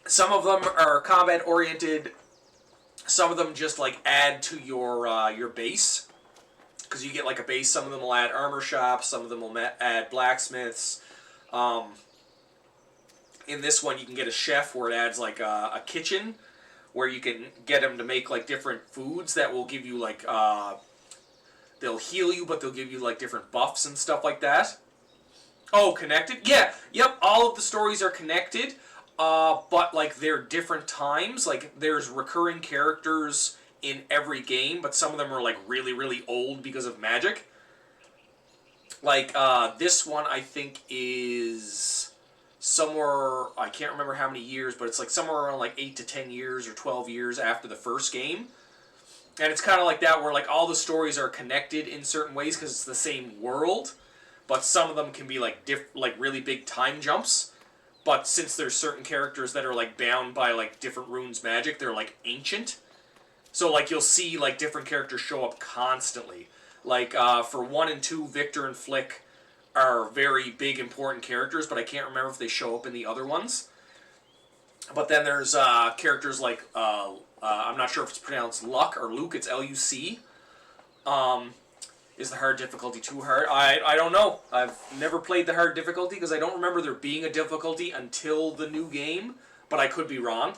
Some of them are combat oriented. Some of them just like add to your base, because you get like a base. Some of them will add armor shops. Some of them will add blacksmiths. In this one, you can get a chef where it adds like a kitchen, where you can get them to make like different foods that will give you like they'll heal you, but they'll give you like different buffs and stuff like that. Oh, connected? Yeah, yep. All of the stories are connected. But like they're different times. Like there's recurring characters in every game, but some of them are like really, really old because of magic. Like this one, I think is somewhere, I can't remember how many years, but it's like somewhere around like 8 to 10 years or 12 years after the first game. And it's kind of like that, where like all the stories are connected in certain ways because it's the same world, but some of them can be like like really big time jumps. But since there's certain characters that are like bound by like different runes magic, they're like ancient. So like you'll see like different characters show up constantly. Like for 1 and 2, Victor and Flick are very big important characters, but I can't remember if they show up in the other ones. But then there's characters like I'm not sure if it's pronounced Luck or Luke. It's Luc. Is the hard difficulty too hard? I don't know. I've never played the hard difficulty because I don't remember there being a difficulty until the new game, but I could be wrong.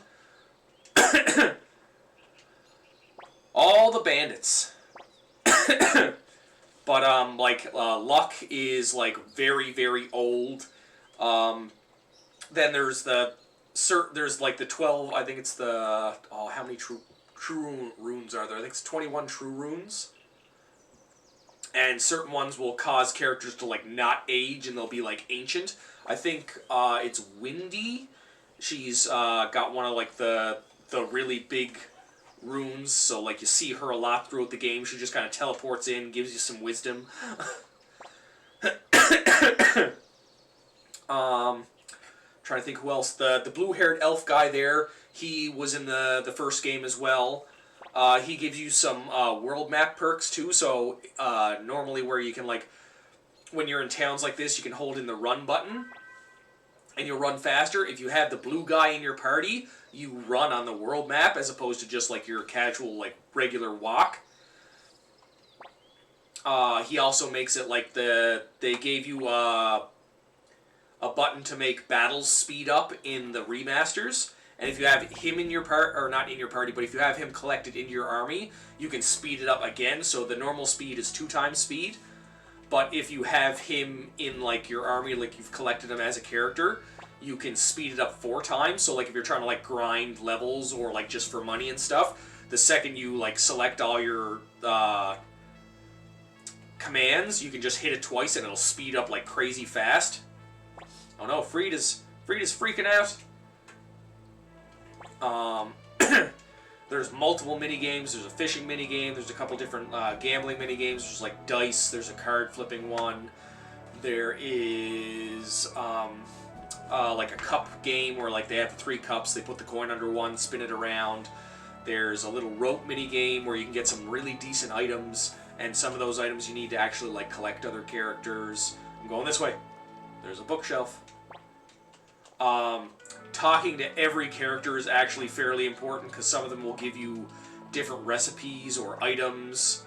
All the bandits. But like Luck is like very, very old. Then there's there's like the 12, I think it's the how many true runes are there? I think it's 21 true runes. And certain ones will cause characters to like not age, and they'll be like ancient. I think it's Windy. She's got one of like the really big runes, so like you see her a lot throughout the game. She just kind of teleports in, gives you some wisdom. Trying to think who else. The blue-haired elf guy there, he was in the first game as well. He gives you some world map perks too, so normally where you can like, when you're in towns like this, you can hold in the run button, and you'll run faster. If you have the blue guy in your party, you run on the world map as opposed to just like your casual like regular walk. He also makes it like they gave you a button to make battles speed up in the remasters. And if you have him in your or not in your party, but if you have him collected into your army, you can speed it up again. So the normal speed is 2 times speed. But if you have him in like your army, like you've collected him as a character, you can speed it up 4 times. So like if you're trying to like grind levels or like just for money and stuff, the second you like select all your commands, you can just hit it twice and it'll speed up like crazy fast. Oh no, Frieda's freaking out. There's multiple mini games. There's a fishing mini game. There's a couple different gambling mini games. There's like dice. There's a card flipping one. There is like a cup game where like they have 3 cups. They put the coin under one, spin it around. There's a little rope mini game where you can get some really decent items, and some of those items you need to actually like collect other characters. I'm going this way. There's a bookshelf. Talking to every character is actually fairly important because some of them will give you different recipes or items.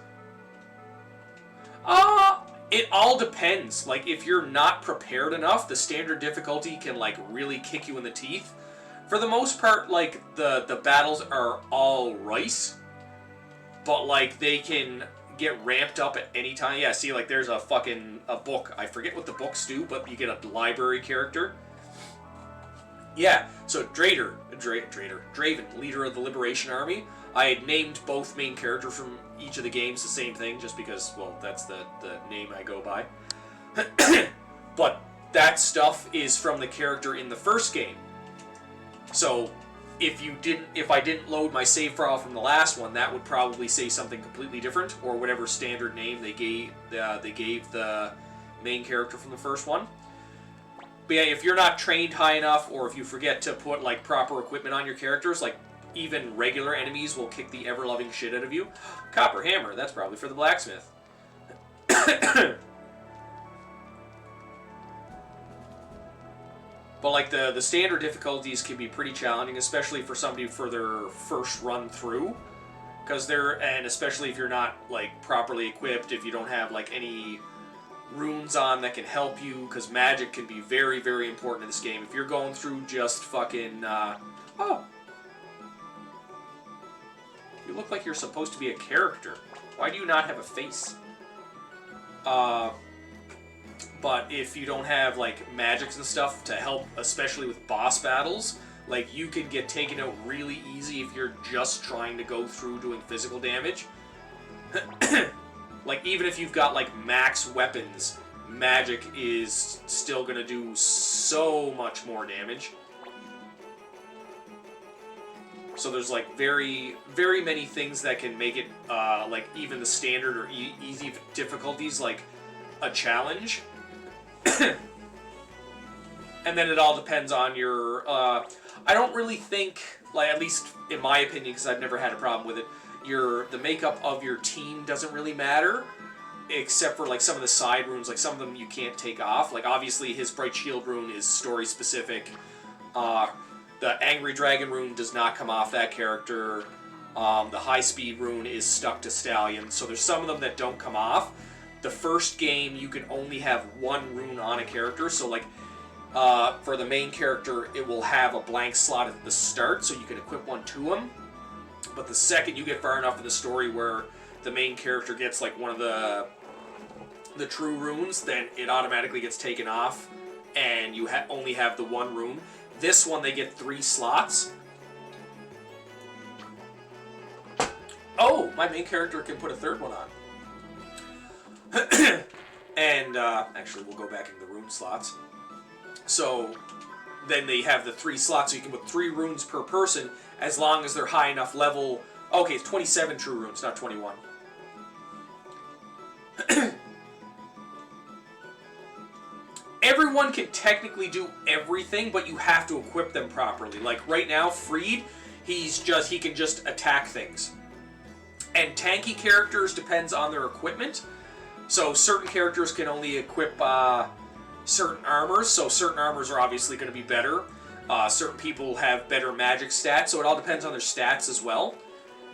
It all depends. Like, if you're not prepared enough, the standard difficulty can, like, really kick you in the teeth. For the most part, like, the battles are all right, but, like, they can get ramped up at any time. Yeah, see, like, there's a book. I forget what the books do, but you get a library character. Yeah, so Draven, leader of the Liberation Army. I had named both main characters from each of the games the same thing, just because, well, that's the name I go by. But that stuff is from the character in the first game. So if I didn't load my save file from the last one, that would probably say something completely different, or whatever standard name they gave the main character from the first one. But yeah, if you're not trained high enough, or if you forget to put like proper equipment on your characters, like even regular enemies will kick the ever-loving shit out of you. Copper hammer, that's probably for the blacksmith. But like the standard difficulties can be pretty challenging, especially for somebody for their first run through, and especially if you're not like properly equipped, if you don't have like any runes on that can help you, because magic can be very, very important in this game. If you're going through just fucking oh, you look like you're supposed to be a character. Why do you not have a face? But if you don't have, like, magics and stuff to help, especially with boss battles, like, you can get taken out really easy if you're just trying to go through doing physical damage. Like, even if you've got, like, max weapons, magic is still gonna do so much more damage. So there's, like, very, very many things that can make it, like, even the standard or easy difficulties, like, a challenge. And then it all depends on your, I don't really think, like, at least in my opinion, because I've never had a problem with it, the makeup of your team doesn't really matter, except for, like, some of the side runes, like, some of them you can't take off. Like, obviously, his Bright Shield rune is story-specific. The Angry Dragon rune does not come off that character. The High Speed rune is stuck to Stallion, so there's some of them that don't come off. The first game, you can only have one rune on a character, so, like, for the main character, it will have a blank slot at the start, so you can equip one to him. But the second you get far enough in the story where the main character gets, like, one of the true runes, then it automatically gets taken off, and you only have the one rune. This one, they get 3 slots. Oh, my main character can put a third one on. And, actually, we'll go back into the rune slots. So, then they have the 3 slots, so you can put 3 runes per person, as long as they're high enough level. Okay, it's 27 true runes, not 21. Everyone can technically do everything, but you have to equip them properly. Like, right now, Freed, he can just attack things. And tanky characters depends on their equipment. So certain characters can only equip certain armors, so certain armors are obviously going to be better. Certain people have better magic stats, so it all depends on their stats as well.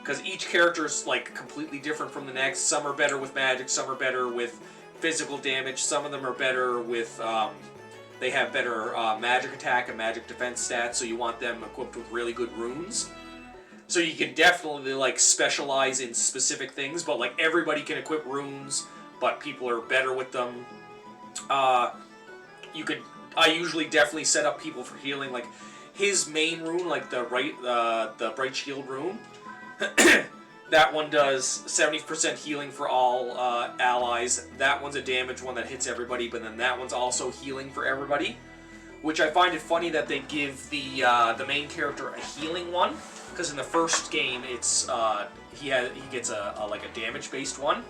Because each character is, like, completely different from the next. Some are better with magic, some are better with physical damage, some of them are better with, they have better magic attack and magic defense stats, so you want them equipped with really good runes. So you can definitely, like, specialize in specific things, but, like, everybody can equip runes, but people are better with them. I usually definitely set up people for healing, like, his main rune, like the Bright Shield rune, that one does 70% healing for all allies. That one's a damage one that hits everybody, but then that one's also healing for everybody. Which I find it funny that they give the main character a healing one, because in the first game it's he gets a damage based one,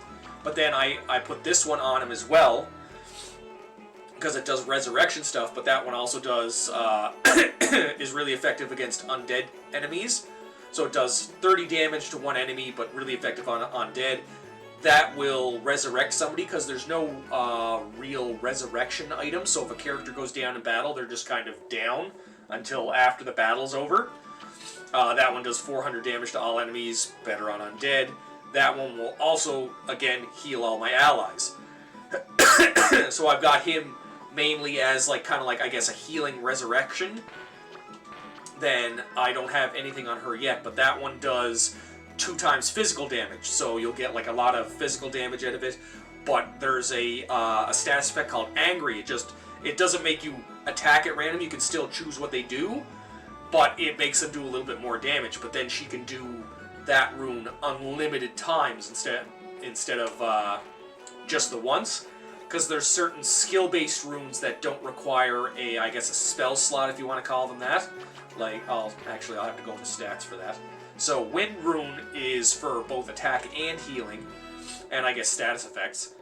but then I put this one on him as well, because it does resurrection stuff. But that one also does is really effective against undead enemies. So it does 30 damage to one enemy, but really effective on undead. That will resurrect somebody, because there's no real resurrection item. So if a character goes down in battle, they're just kind of down until after the battle's over. That one does 400 damage to all enemies, better on undead. That one will also, again, heal all my allies. So I've got him mainly as, like, kind of like, I guess, a healing resurrection. Then I don't have anything on her yet, but that one does 2 times physical damage, so you'll get, like, a lot of physical damage out of it. But there's a status effect called Angry. It doesn't make you attack at random. You can still choose what they do, but it makes them do a little bit more damage. But then she can do that rune unlimited times instead of just the once, because there's certain skill-based runes that don't require I guess a spell slot, if you want to call them that. Like, I'll have to go into stats for that. So Wind Rune is for both attack and healing, and I guess status effects.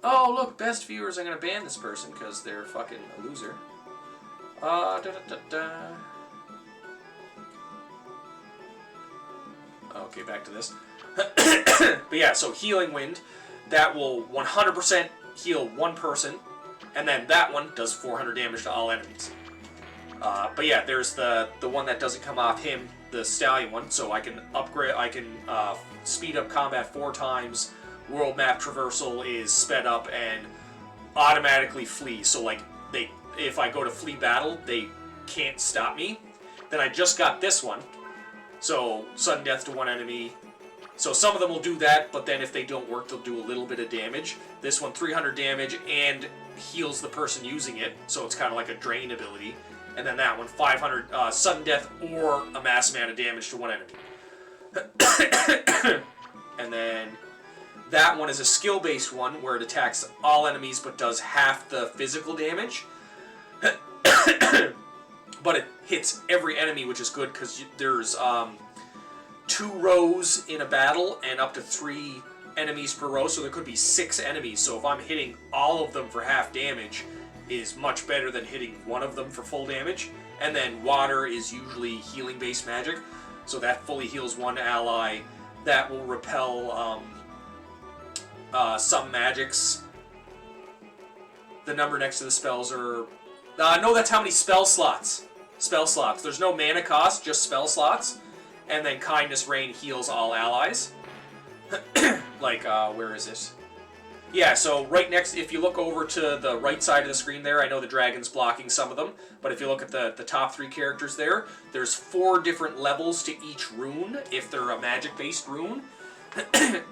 Oh, look, best viewers, I'm going to ban this person because they're fucking a loser. Okay, back to this. But yeah, so Healing Wind, that will 100% heal one person, and then that one does 400 damage to all enemies. But yeah, there's the one that doesn't come off him, the stallion one. So I can upgrade. I can speed up combat 4 times. World map traversal is sped up and automatically flee. So like if I go to flee battle, they can't stop me. Then I just got this one. So sudden death to one enemy. So some of them will do that, but then if they don't work, they'll do a little bit of damage. This one, 300 damage and heals the person using it. So it's kind of like a drain ability. And then that one, 500 sudden death or a mass amount of damage to one enemy. And then that one is a skill-based one where it attacks all enemies but does half the physical damage. But it hits every enemy, which is good because there's 2 rows in a battle and up to 3 enemies per row, so there could be 6 enemies. So if I'm hitting all of them for half damage, is much better than hitting one of them for full damage. And then water is usually healing-based magic, so that fully heals one ally. That will repel some magics. The number next to the spells are... no, that's how many spell slots. Spell slots. There's no mana cost, just spell slots. And then Kindness Rain heals all allies. Like, where is it? Yeah, so right next, if you look over to the right side of the screen there, I know the dragon's blocking some of them, but if you look at the top 3 characters there, there's 4 different levels to each rune, if they're a magic-based rune.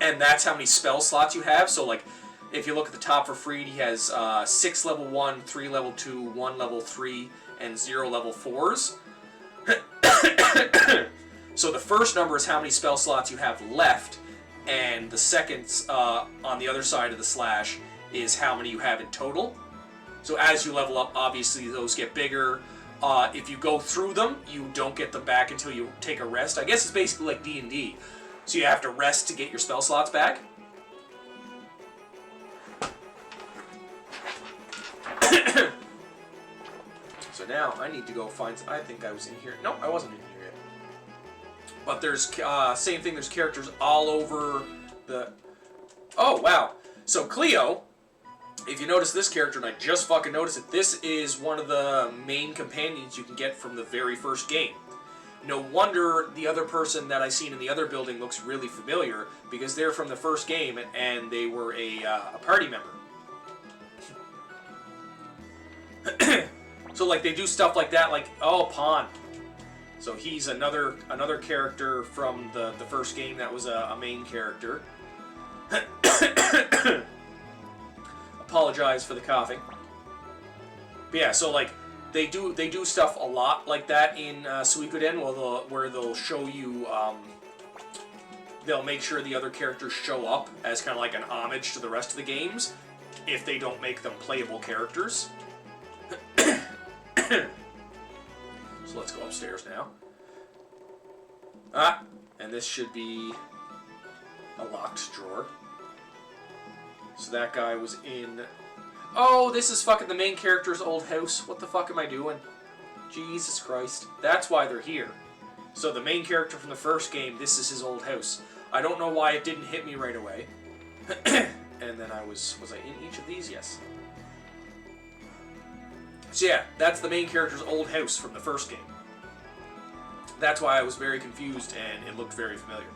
And that's how many spell slots you have. So, like, if you look at the top for Freed, he has 6 level 1, 3 level 2, 1 level 3, and 0 level 4s. So the first number is how many spell slots you have left, and the second on the other side of the slash is how many you have in total. So as you level up, obviously those get bigger. If you go through them, you don't get them back until you take a rest. I guess it's basically like D&D. So you have to rest to get your spell slots back. So now I need to go find... I think I was in here. No, I wasn't in here yet. But there's... same thing, there's characters all over the... Oh, wow. So Cleo, if you notice this character, and I just fucking noticed it, this is one of the main companions you can get from the very first game. No wonder the other person that I seen in the other building looks really familiar, because they're from the first game, and they were a party member. So, like, they do stuff like that, like, oh, Pawn. So he's another character from the first game that was a main character. Apologize for the coughing. But yeah, so, like, they do stuff a lot like that in Suikoden, where they'll show you, they'll make sure the other characters show up as kind of like an homage to the rest of the games, if they don't make them playable characters. So let's go upstairs now. And this should be a locked drawer. So that guy was in... Oh, this is fucking the main character's old house. What the fuck am I doing? Jesus Christ. That's why they're here. So the main character from the first game, this is his old house. I don't know why it didn't hit me right away. And then was I in each of these? Yes. So yeah, that's the main character's old house from the first game. That's why I was very confused and it looked very familiar.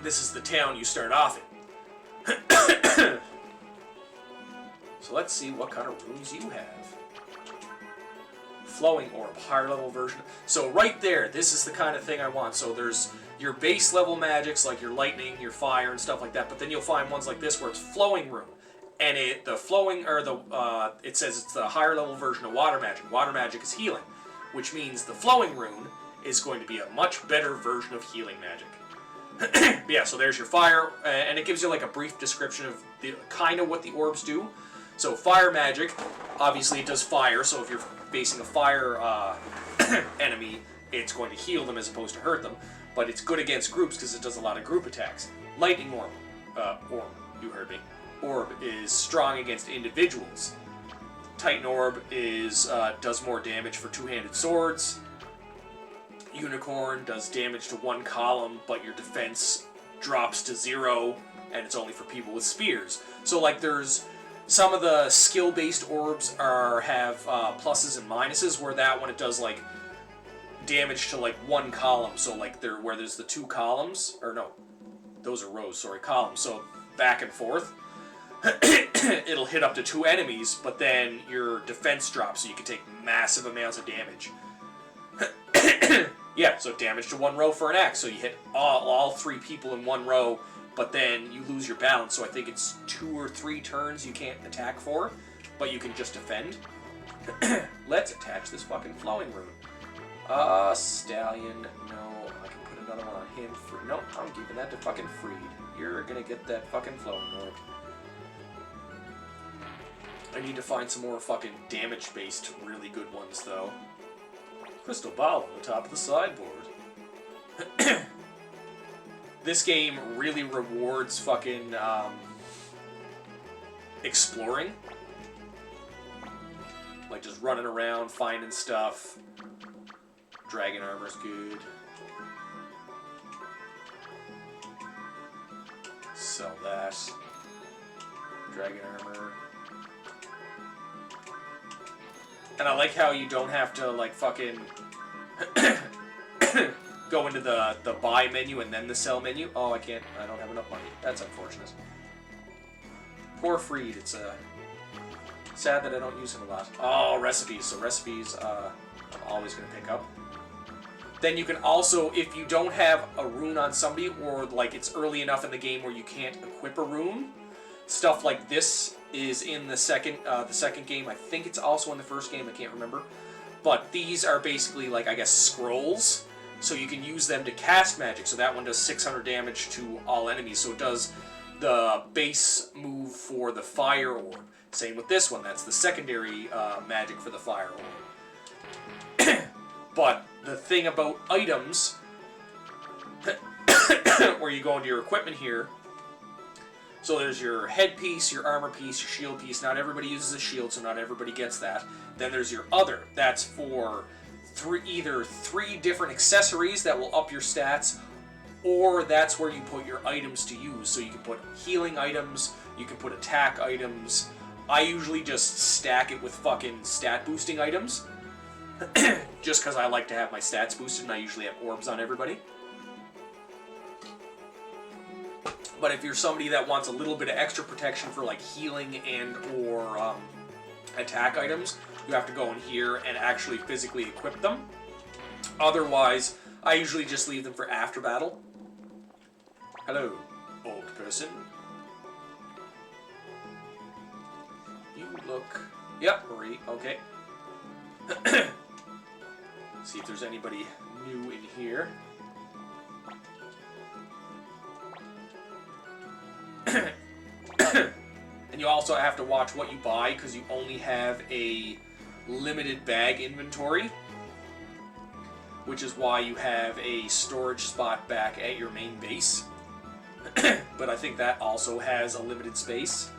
This is the town you start off in. So let's see what kind of runes you have. Flowing Orb, higher level version. So right there, this is the kind of thing I want. So there's your base level magics like your lightning, your fire, and stuff like that. But then you'll find ones like this where it's Flowing Rune. And it says it's the higher level version of water magic. Water magic is healing, which means the Flowing Rune is going to be a much better version of healing magic. Yeah, so there's your fire, and it gives you like a brief description of the kind of what the orbs do. So fire magic, obviously it does fire, so if you're facing a fire enemy, it's going to heal them as opposed to hurt them. But it's good against groups because it does a lot of group attacks. Lightning Orb, you heard me. Orb is strong against individuals. Titan Orb does more damage for two-handed swords. Unicorn does damage to one column, but your defense drops to 0, and it's only for people with spears. So, like, there's Some of the skill-based orbs have pluses and minuses, where that one it does like damage to like one column. So like where there's the two columns, or no, those are rows. Sorry, columns. So back and forth, it'll hit up to 2 enemies, but then your defense drops, so you can take massive amounts of damage. Yeah, so damage to 1 row for an axe. So you hit all 3 people in 1 row, but then you lose your balance. So I think it's 2 or 3 turns you can't attack for, but you can just defend. Let's attach this fucking flowing rune. Stallion. No, I can put another one on him. No, I'm giving that to fucking Freed. You're gonna get that fucking flowing orb. I need to find some more fucking damage-based really good ones, though. Crystal ball on the top of the sideboard. This game really rewards fucking exploring. Like just running around, finding stuff. Dragon armor's good. Sell that. Dragon armor. And I like how you don't have to, like, fucking go into the buy menu and then the sell menu. Oh, I don't have enough money. That's unfortunate. Poor Freed. It's sad that I don't use him a lot. Oh, recipes. So recipes, I'm always going to pick up. Then you can also, if you don't have a rune on somebody, or, like, it's early enough in the game where you can't equip a rune, stuff like this is in the second game. I think it's also in the first game. I can't remember. But these are basically, like, I guess, scrolls. So you can use them to cast magic. So that one does 600 damage to all enemies. So it does the base move for the fire orb. Same with this one. That's the secondary magic for the fire orb. But the thing about items, where you go into your equipment here, so there's your headpiece, your armor piece, your shield piece. Not everybody uses a shield, so not everybody gets that. Then there's your other. That's for either 3 different accessories that will up your stats, or that's where you put your items to use. So you can put healing items, you can put attack items. I usually just stack it with fucking stat boosting items. Just because I like to have my stats boosted, and I usually have orbs on everybody. But if you're somebody that wants a little bit of extra protection for like healing and or attack items, you have to go in here and actually physically equip them. Otherwise, I usually just leave them for after battle. Hello, old person. You look... Yep, Marie, okay. See if there's anybody new in here. And you also have to watch what you buy, because you only have a limited bag inventory, which is why you have a storage spot back at your main base. But I think that also has a limited space.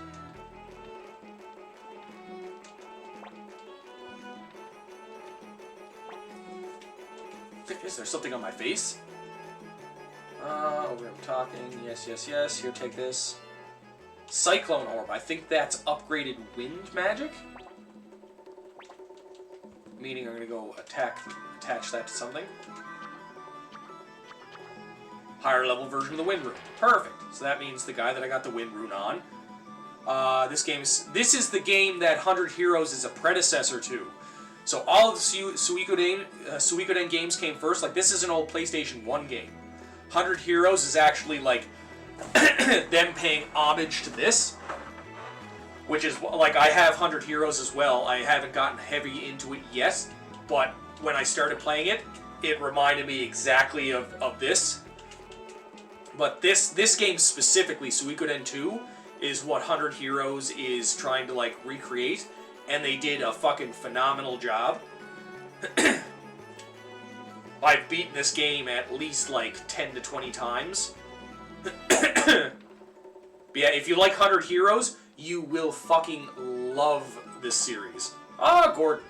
Is there something on my face? We're talking. Yes, yes, yes. Here, take this. Cyclone Orb. I think that's upgraded wind magic. Meaning I'm going to go attach that to something. Higher level version of the wind rune. Perfect. So that means the guy that I got the wind rune on. This is the game that 100 Heroes is a predecessor to. So all of the Suikoden games came first. Like, this is an old PlayStation 1 game. 100 Heroes is actually like them paying homage to this, which is like, I have 100 Heroes as well. I haven't gotten heavy into it yet, but when I started playing it, it reminded me exactly of this. But this game specifically, Suikoden 2, is what 100 Heroes is trying to like recreate, and they did a fucking phenomenal job. I've beaten this game at least like 10 to 20 times. But yeah, if you like 100 Heroes, you will fucking love this series. Ah, Gordon.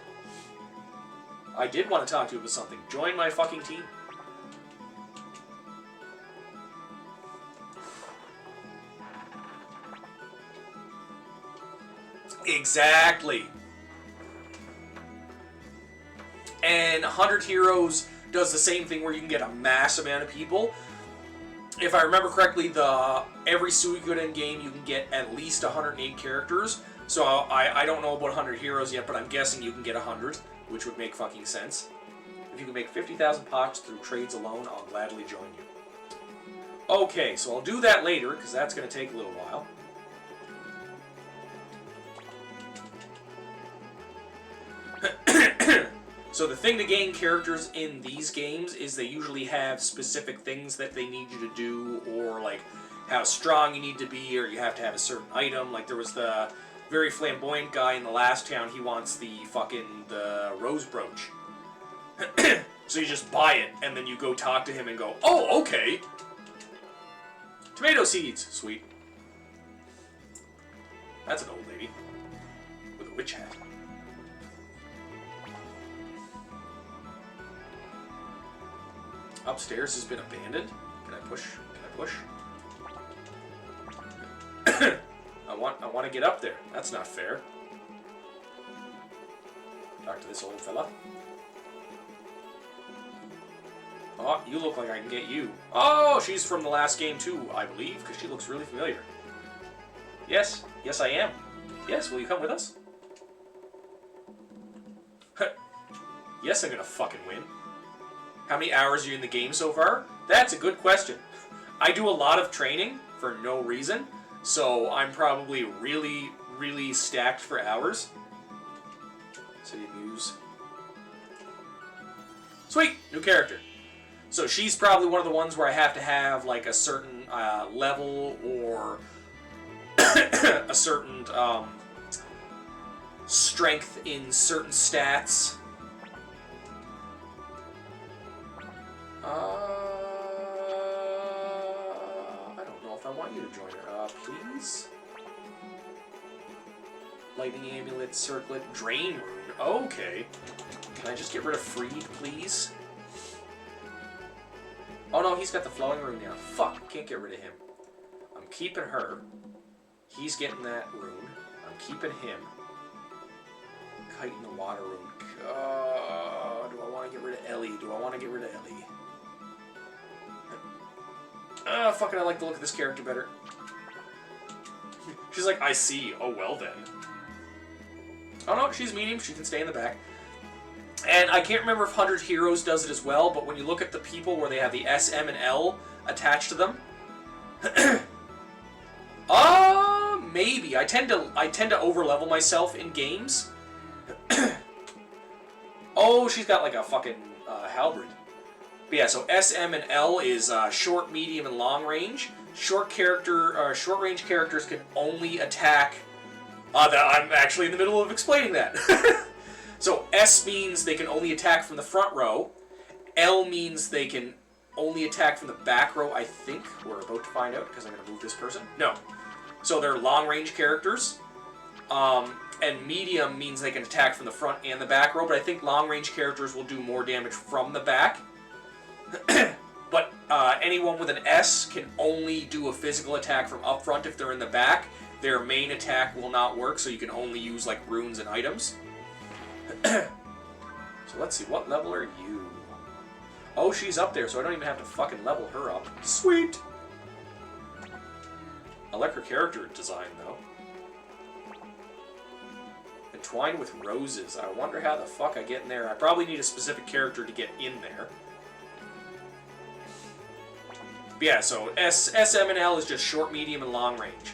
I did want to talk to you about something. Join my fucking team. Exactly. And 100 Heroes does the same thing where you can get a mass amount of people. If I remember correctly, every Suikoden game you can get at least 108 characters. So I don't know about 100 Heroes yet, but I'm guessing you can get 100, which would make fucking sense. If you can make 50,000 pots through trades alone, I'll gladly join you. Okay, so I'll do that later, because that's going to take a little while. So the thing to gain characters in these games is they usually have specific things that they need you to do, or like how strong you need to be, or you have to have a certain item. Like there was the very flamboyant guy in the last town, he wants the rose brooch. So you just buy it, and then you go talk to him and go, oh, okay. Tomato seeds, sweet. That's an old lady with a witch hat. Upstairs has been abandoned. Can I push? Can I push? I want to get up there. That's not fair. Talk to this old fella. Oh, you look like I can get you. Oh, she's from the last game too, I believe, because she looks really familiar. Yes, yes I am. Yes, will you come with us? Yes, I'm gonna fucking win. How many hours are you in the game so far? That's a good question. I do a lot of training for no reason, so I'm probably really, really stacked for hours. City Muse. Sweet! New character. So she's probably one of the ones where I have to have like a certain level or a certain strength in certain stats. I don't know if I want you to join her. Please? Lightning Amulet, Circlet, Drain Rune. Okay. Can I just get rid of Freed, please? Oh no, he's got the Flowing Rune now. Fuck, can't get rid of him. I'm keeping her. He's getting that rune. I'm keeping him. Kite in the Water Rune. Do I want to get rid of Ellie? Do I want to get rid of Ellie? Fucking I like the look of this character better. She's like, I see. Oh, well then. Oh no, she's medium. She can stay in the back. And I can't remember if 100 Heroes does it as well, but when you look at the people where they have the S, M, and L attached to them... maybe. I tend to over-level myself in games. Oh, she's got like a fucking halberd. But yeah, so S, M, and L is short, medium, and long range. Short-range characters can only attack... I'm actually in the middle of explaining that. So S means they can only attack from the front row. L means they can only attack from the back row, I think. We're about to find out, because I'm going to move this person. No. So they're long-range characters. And medium means they can attack from the front and the back row, but I think long-range characters will do more damage from the back. But anyone with an S can only do a physical attack from up front if they're in the back. Their main attack will not work, so you can only use like runes and items. So let's see, what level are you? Oh, she's up there, so I don't even have to fucking level her up. Sweet! I like her character design, though. Entwined with roses. I wonder how the fuck I get in there. I probably need a specific character to get in there. But yeah, so S, M, and L is just short, medium, and long range.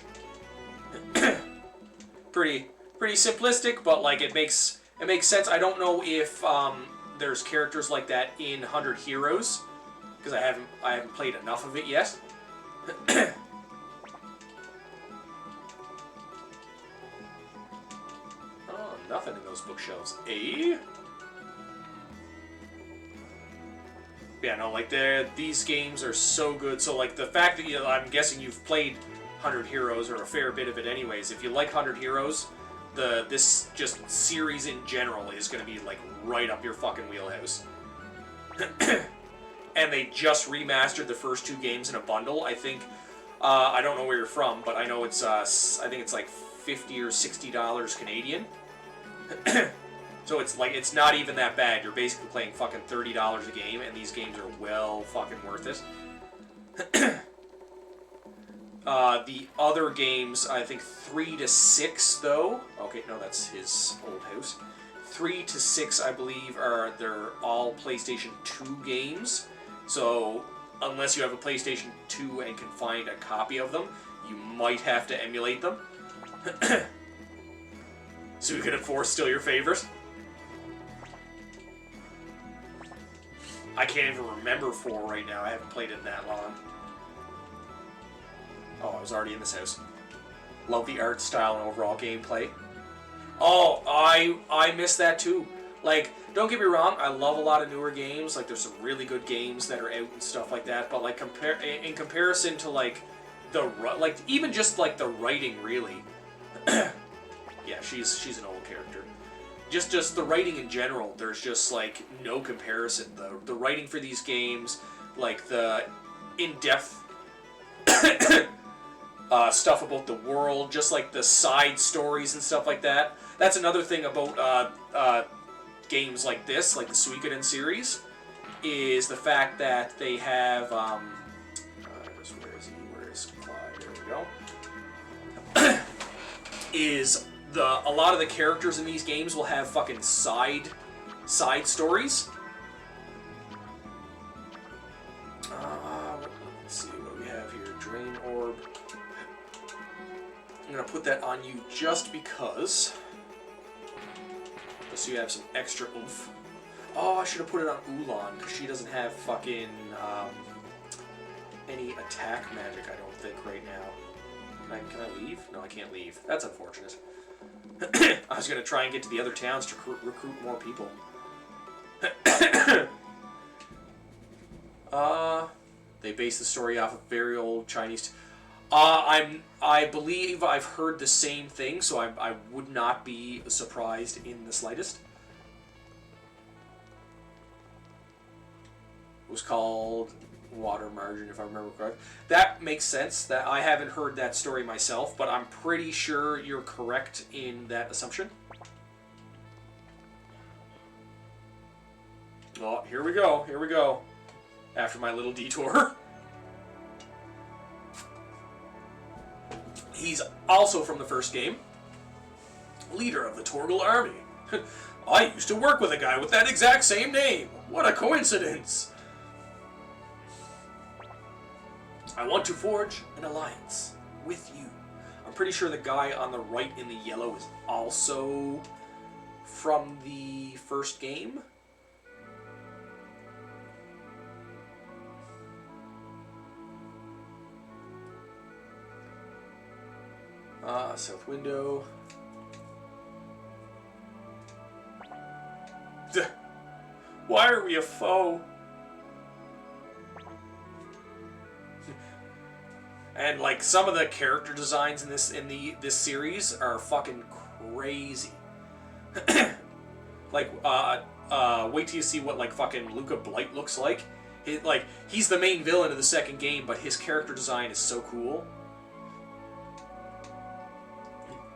Pretty simplistic, but like it makes sense. I don't know if there's characters like that in 100 Heroes, because I haven't played enough of it yet. Oh, nothing in those bookshelves. Eh? Yeah, no, like these games are so good. So like the fact that I'm guessing you've played 100 Heroes, or a fair bit of it anyways. If you like 100 Heroes, this just series in general is going to be like right up your fucking wheelhouse. And they just remastered the first two games in a bundle. I think I don't know where you're from, but I know it's I think it's like $50 or $60 Canadian. So it's not even that bad. You're basically playing fucking $30 a game, and these games are well fucking worth it. The other games, I think 3 to 6 though. Okay, no, that's his old house. 3 to 6, I believe, they're all PlayStation 2 games. So unless you have a PlayStation 2 and can find a copy of them, you might have to emulate them. Suikoden 4 still your favorite? I can't even remember 4 right now. I haven't played it that long. Oh, I was already in this house. Love the art style and overall gameplay. Oh, I miss that too. Like, don't get me wrong, I love a lot of newer games. Like, there's some really good games that are out and stuff like that. But like, in comparison to like even just like the writing, really. Yeah, she's an old character. Just the writing in general, there's just like no comparison. The writing for these games, like the in-depth stuff about the world, just like the side stories and stuff like that. That's another thing about games like this, like the Suikoden series, is the fact that they have where is he? Where is Clyde? There we go. Is a lot of the characters in these games will have fucking side stories. Let's see what we have here. Drain Orb. I'm gonna put that on you just because. Just so you have some extra oomph. Oh, I should have put it on Ulan, because she doesn't have fucking any attack magic, I don't think, right now. Can I leave? No, I can't leave. That's unfortunate. I was going to try and get to the other towns to recruit more people. They base the story off of very old Chinese... I believe I've heard the same thing, so I would not be surprised in the slightest. It was called Water Margin, if I remember correct. That makes sense. That I haven't heard that story myself, but I'm pretty sure you're correct in that assumption. Oh, here we go. Here we go. After my little detour. He's also from the first game. Leader of the Torgal army. I used to work with a guy with that exact same name. What a coincidence. I want to forge an alliance with you. I'm pretty sure the guy on the right in the yellow is also from the first game. South window. Why are we a foe? And like some of the character designs in this series are fucking crazy. Like wait till you see what like fucking Luca Blight looks like. He's the main villain of the second game, but his character design is so cool.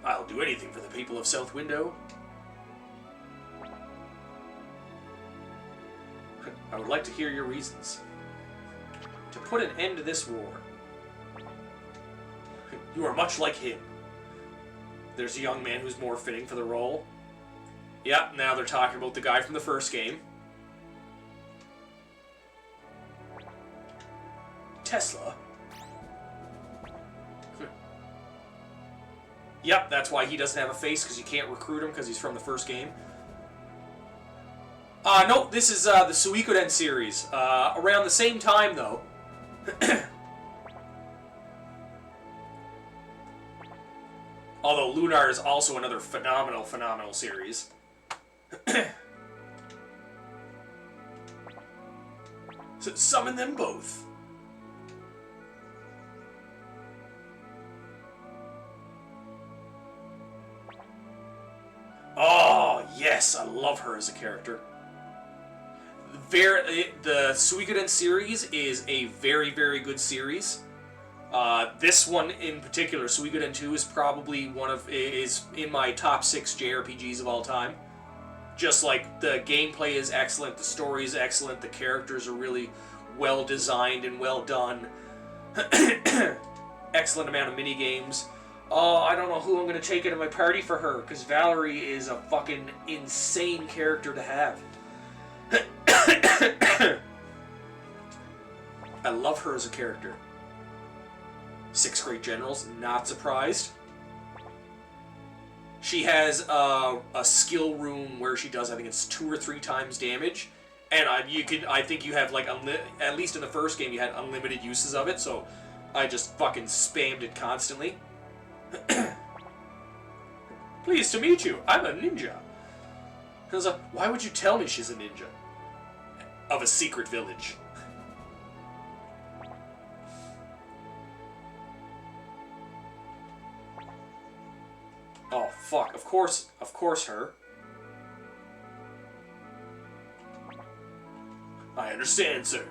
I'll do anything for the people of South Window. I would like to hear your reasons. To put an end to this war. You are much like him. There's a young man who's more fitting for the role. Yeah, now they're talking about the guy from the first game. Tesla. Yep, that's why he doesn't have a face, because you can't recruit him because he's from the first game. No, this is the Suikoden series. Around the same time, though. Although Lunar is also another phenomenal series. So summon them both. Oh, yes, I love her as a character. The Suikoden series is a very, very good series. This one in particular, Suikoden 2, is probably is in my top 6 JRPGs of all time. Just like the gameplay is excellent, the story is excellent, the characters are really well designed and well done. Excellent amount of mini games. Oh, I don't know who I'm going to take into my party for her, because Valerie is a fucking insane character to have. I love her as a character. 6 great generals, not surprised. She has a skill room where she does, I think it's 2 or 3 times damage, and I think you have like at least in the first game you had unlimited uses of it, so I just fucking spammed it constantly. Pleased to meet you. I'm a ninja. I was like, why would you tell me she's a ninja of a secret village? Oh, fuck. Of course her. I understand, sir.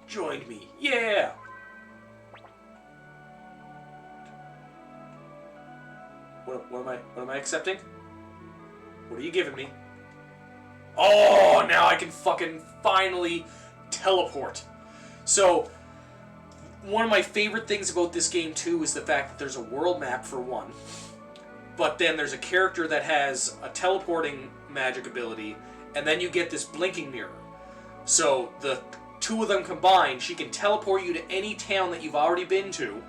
Join me. Yeah! What am I accepting? What are you giving me? Oh, now I can fucking finally teleport. So, one of my favorite things about this game, too, is the fact that there's a world map, for one. But then there's a character that has a teleporting magic ability, and then you get this blinking mirror. So, the 2 of them combined, she can teleport you to any town that you've already been to,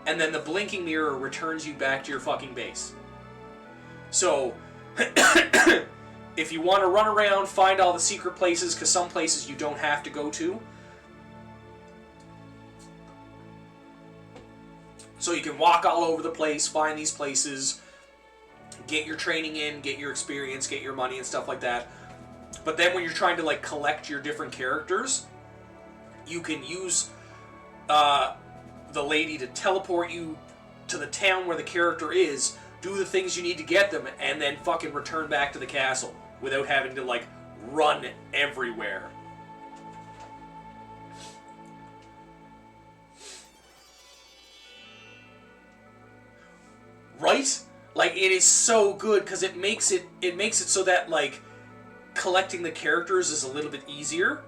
and then the blinking mirror returns you back to your fucking base. So, if you want to run around, find all the secret places, because some places you don't have to go to, so you can walk all over the place, find these places, get your training in, get your experience, get your money and stuff like that. But then when you're trying to like collect your different characters, you can use the lady to teleport you to the town where the character is, do the things you need to get them, and then fucking return back to the castle without having to like run everywhere. Right? Like, it is so good because it makes it so that like collecting the characters is a little bit easier.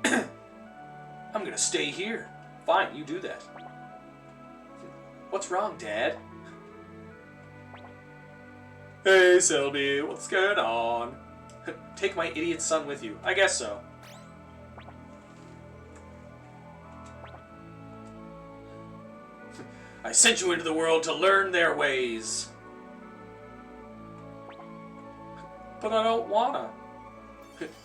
I'm gonna stay here. Fine, you do that. What's wrong, Dad? Hey, Selby, what's going on? Take my idiot son with you. I guess so. I sent you into the world to learn their ways. But I don't wanna.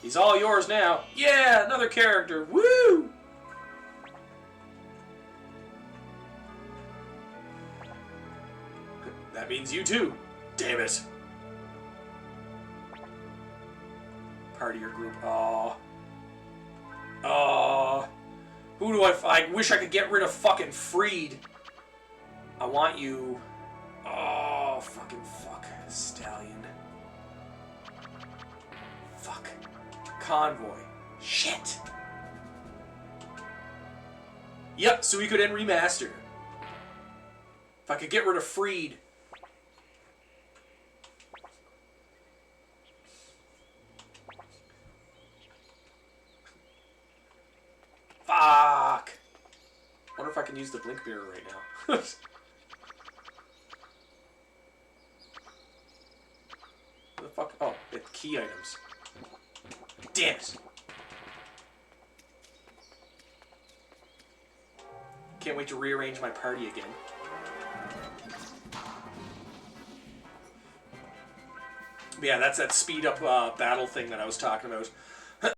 He's all yours now. Yeah, another character. Woo! That means you too. Damn it. Part of your group. Aww. Aww. Who do I wish I could get rid of fucking Freed. I want you. Oh, fucking fuck. Stallion. Fuck. Convoy. Shit. Yep, Suikoden Remaster. If I could get rid of Freed. Fuck. Wonder if I can use the blink mirror right now. What the fuck? Oh, it's key items. Damn it. Can't wait to rearrange my party again. But yeah, that's that speed up battle thing that I was talking about.